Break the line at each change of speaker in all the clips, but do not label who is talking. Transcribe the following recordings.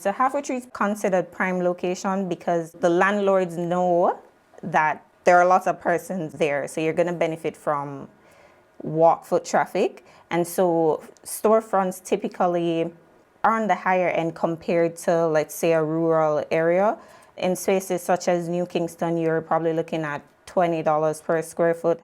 So Halfway Tree is considered prime location because the landlords know that there are lots of persons there. So you're going to benefit from foot traffic. And so storefronts typically are on the higher end compared to, let's say, a rural area. In spaces such as New Kingston, you're probably looking at $20 per square foot.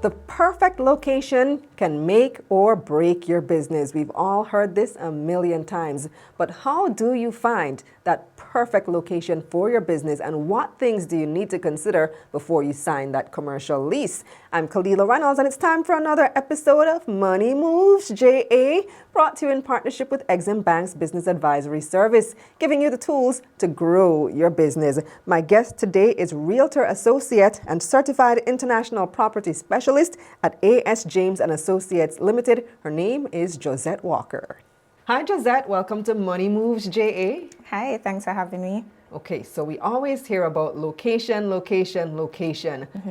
The perfect location can make or break your business. We've all heard this a million times. But how do you find that perfect location for your business, and what things do you need to consider before you sign that commercial lease? I'm Kalila Reynolds, and it's time for another episode of Money Moves JA, brought to you in partnership with EXIM Bank's Business Advisory Service, giving you the tools to grow your business. My guest today is Realtor Associate and Certified International Property Specialist at A.S James Associates Limited. Her name is Jozette Walker. Hi, Jozette. Welcome to Money Moves JA.
Hi, thanks for having me.
Okay, so we always hear about location.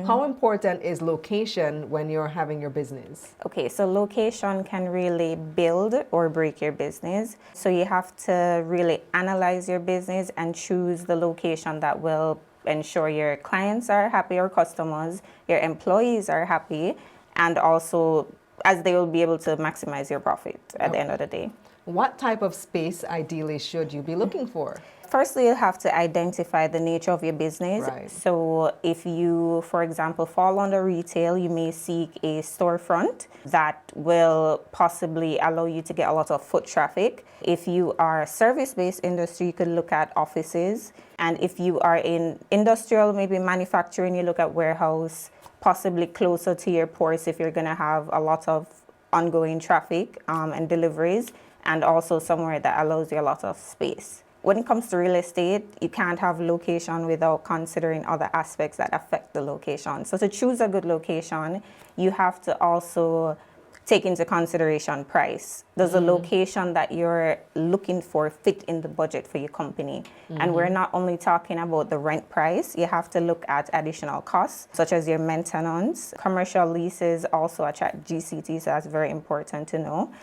How important is location when you're having your business?
Okay, so location can really build or break your business. So you have to really analyze your business and choose the location that will ensure your clients are happy, your customers, your employees are happy, and also as they will be able to maximize your profit at the end of the day.
What type of space ideally should you be looking for?
Firstly, you have to identify the nature of your business.
Right.
So if you, for example, fall under retail, you may seek a storefront that will possibly allow you to get a lot of foot traffic. If you are a service-based industry, you could look at offices. And if you are in industrial, maybe manufacturing, you look at warehouse, possibly closer to your ports if you're going to have a lot of ongoing traffic and deliveries, and also somewhere that allows you a lot of space. When it comes to real estate, you can't have location without considering other aspects that affect the location. So to choose a good location, you have to also take into consideration price. Does the location that you're looking for fit in the budget for your company? And we're not only talking about the rent price, you have to look at additional costs, such as your maintenance. Commercial leases also attract GCT, so that's very important to know.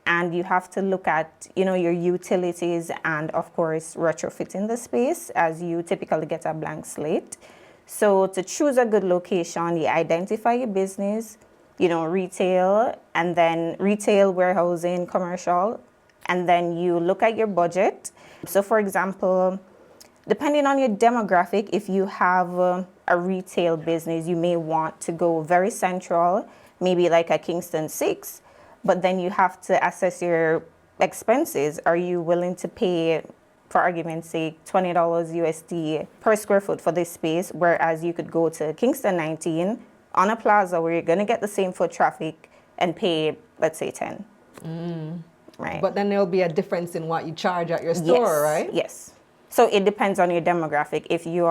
And you have to look at, your utilities and, of course, retrofitting the space, as you typically get a blank slate. So to choose a good location, you identify your business, retail, and then retail, warehousing, commercial, and then you look at your budget. So, for example, depending on your demographic, if you have a retail business, you may want to go very central, maybe like a Kingston 6. But then you have to assess your expenses. Are you willing to pay, for argument's sake, $20 USD per square foot for this space, whereas you could go to Kingston 19 on a plaza where you're going to get the same foot traffic and pay, let's say, 10. Right.
But then there'll be a difference in what you charge at your store, right?
Yes. So it depends on your demographic. If you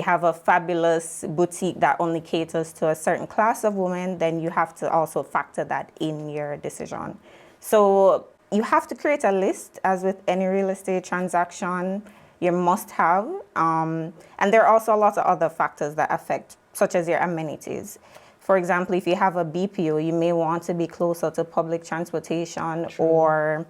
have a fabulous boutique that only caters to a certain class of women, then you have to also factor that in your decision. So you have to create a list, as with any real estate transaction, you must have. And there are also a lot of other factors that affect, such as your amenities. For example, if you have a BPO, you may want to be closer to public transportation or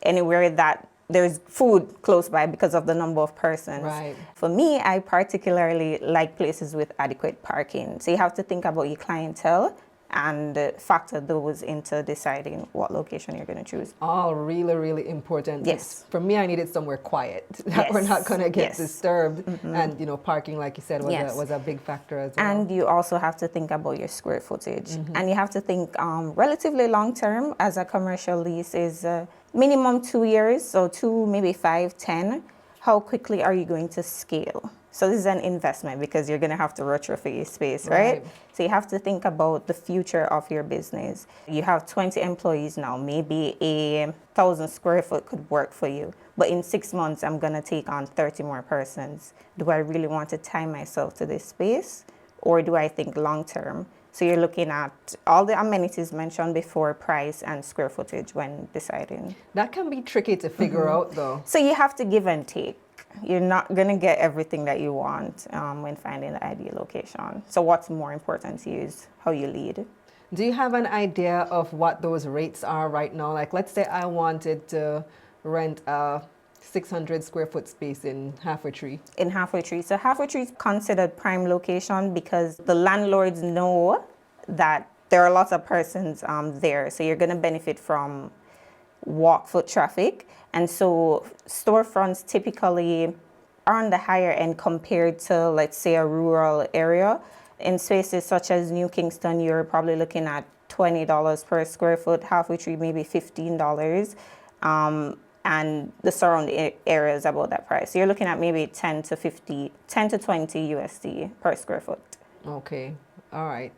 anywhere that there's food close by because of the number of persons.
Right.
For me, I particularly like places with adequate parking. So you have to think about your clientele and factor those into deciding what location you're going to choose.
All really, really important.
Yes.
For me, I needed somewhere quiet that we're not going to get disturbed. And, parking, like you said, was a big factor as well.
And you also have to think about your square footage. And you have to think relatively long term, as a commercial lease is minimum 2 years, so 2, maybe 5, 10. How quickly are you going to scale? So this is an investment because you're going to have to retrofit your space, right? So you have to think about the future of your business. You have 20 employees now. Maybe 1,000 square foot could work for you. But in 6 months, I'm going to take on 30 more persons. Do I really want to tie myself to this space? Or do I think long term? So you're looking at all the amenities mentioned before, price and square footage when deciding.
That can be tricky to figure out, though.
So you have to give and take. you're not going to get everything that you want when finding the ideal location. So what's more important to you is how you lead.
Do you have an idea of what those rates are right now? Like, let's say I wanted to rent a 600 square foot space in Halfway Tree.
In Halfway Tree. So Halfway Tree is considered prime location because the landlords know that there are lots of persons there. So you're going to benefit from foot traffic. And so storefronts typically are on the higher end compared to, let's say, a rural area. In spaces such as New Kingston, you're probably looking at $20 per square foot. Halfway Tree, maybe $15. And the surrounding areas about that price. So you're looking at maybe 10 to 20 USD per square foot.
Okay, all right.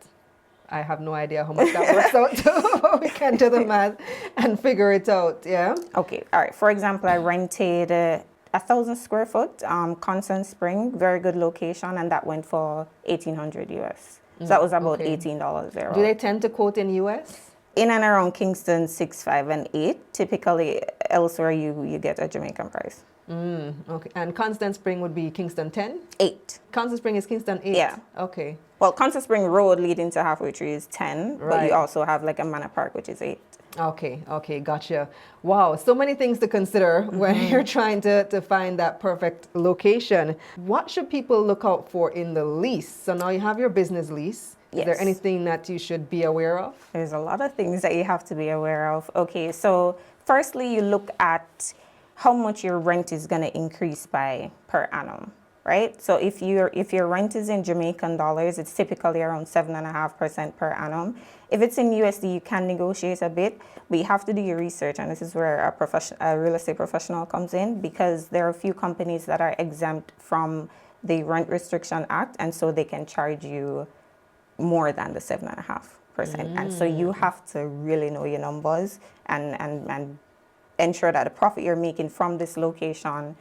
I have no idea how much that works out to, but we can do the math and figure it out, yeah?
Okay, all right. For example, I rented 1,000 square foot, Constant Spring, very good location, and that went for 1,800 US. So that was about $18 there.
Do they tend to quote in US?
In and around Kingston, 6, 5, and 8. Typically, elsewhere you get a Jamaican price.
Okay, and Constant Spring would be Kingston 10?
8.
Constant Spring is Kingston 8?
Yeah.
Okay.
Well, Constant Spring Road leading to Halfway Tree is 10, but
Right.
you also have like a Manor Park, which is 8.
Okay, gotcha. Wow, so many things to consider when you're trying to find that perfect location. What should people look out for in the lease? So now you have your business lease. Is there
Yes.
anything that you should be aware of?
There's a lot of things that you have to be aware of. Okay, so firstly, you look at how much your rent is going to increase by per annum, right? So if your rent is in Jamaican dollars, it's typically around 7.5% per annum. If it's in USD, you can negotiate a bit, but you have to do your research, and this is where a real estate professional comes in, because there are a few companies that are exempt from the Rent Restriction Act, and so they can charge you more than the 7.5%. And so you have to really know your numbers and ensure that the profit you're making from this location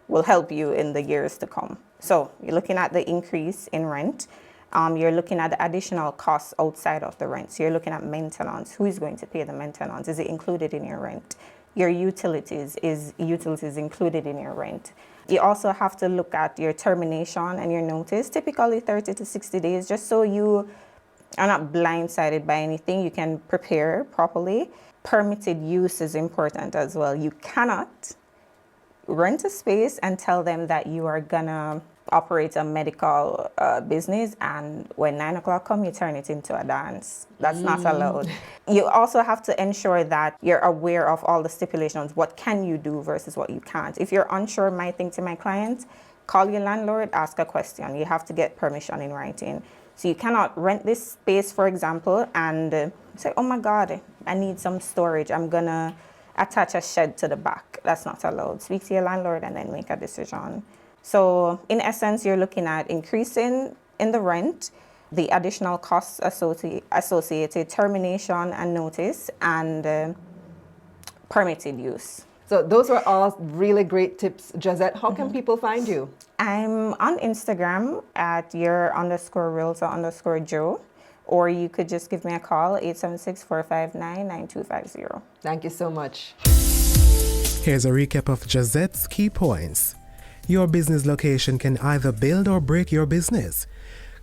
will help you in the years to come. So you're looking at the increase in rent. You're looking at the additional costs outside of the rent. So you're looking at maintenance. Who is going to pay the maintenance? Is it included in your rent? Your utilities, is utilities included in your rent? You also have to look at your termination and your notice, typically 30 to 60 days, just so you are not blindsided by anything. You can prepare properly. Permitted use is important as well. You cannot rent a space and tell them that you are gonna operate a medical business, and when 9 o'clock come, you turn it into a dance. That's not allowed. You also have to ensure that you're aware of all the stipulations. What can you do versus what you can't? If you're unsure, my thing to my clients, call your landlord, ask a question. You have to get permission in writing. So you cannot rent this space, for example, and say, oh my God, I need some storage. I'm gonna attach a shed to the back. That's not allowed. Speak to your landlord and then make a decision. So in essence, you're looking at increasing in the rent, the additional costs associated, termination and notice, and permitted use.
So those were all really great tips. Jozette, how can people find you?
I'm on Instagram at your_realtor_Joe, or you could just give me a call, 876-459-9250.
Thank you so much.
Here's a recap of Jozette's key points. Your business location can either build or break your business.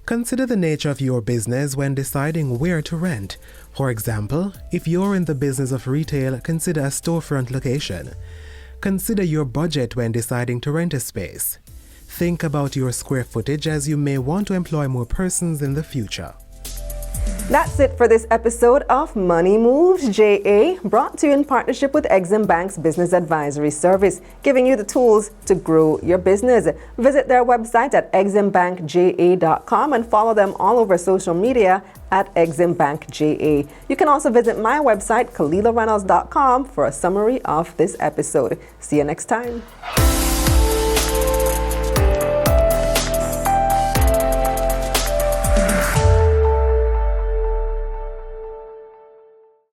Consider the nature of your business when deciding where to rent. For example, if you're in the business of retail, consider a storefront location. Consider your budget when deciding to rent a space. Think about your square footage, as you may want to employ more persons in the future.
That's it for this episode of Money Moves JA, brought to you in partnership with EXIM Bank's Business Advisory Service, giving you the tools to grow your business. Visit their website at eximbankja.com and follow them all over social media at eximbankja. You can also visit my website, KalilaReynolds.com, for a summary of this episode. See you next time.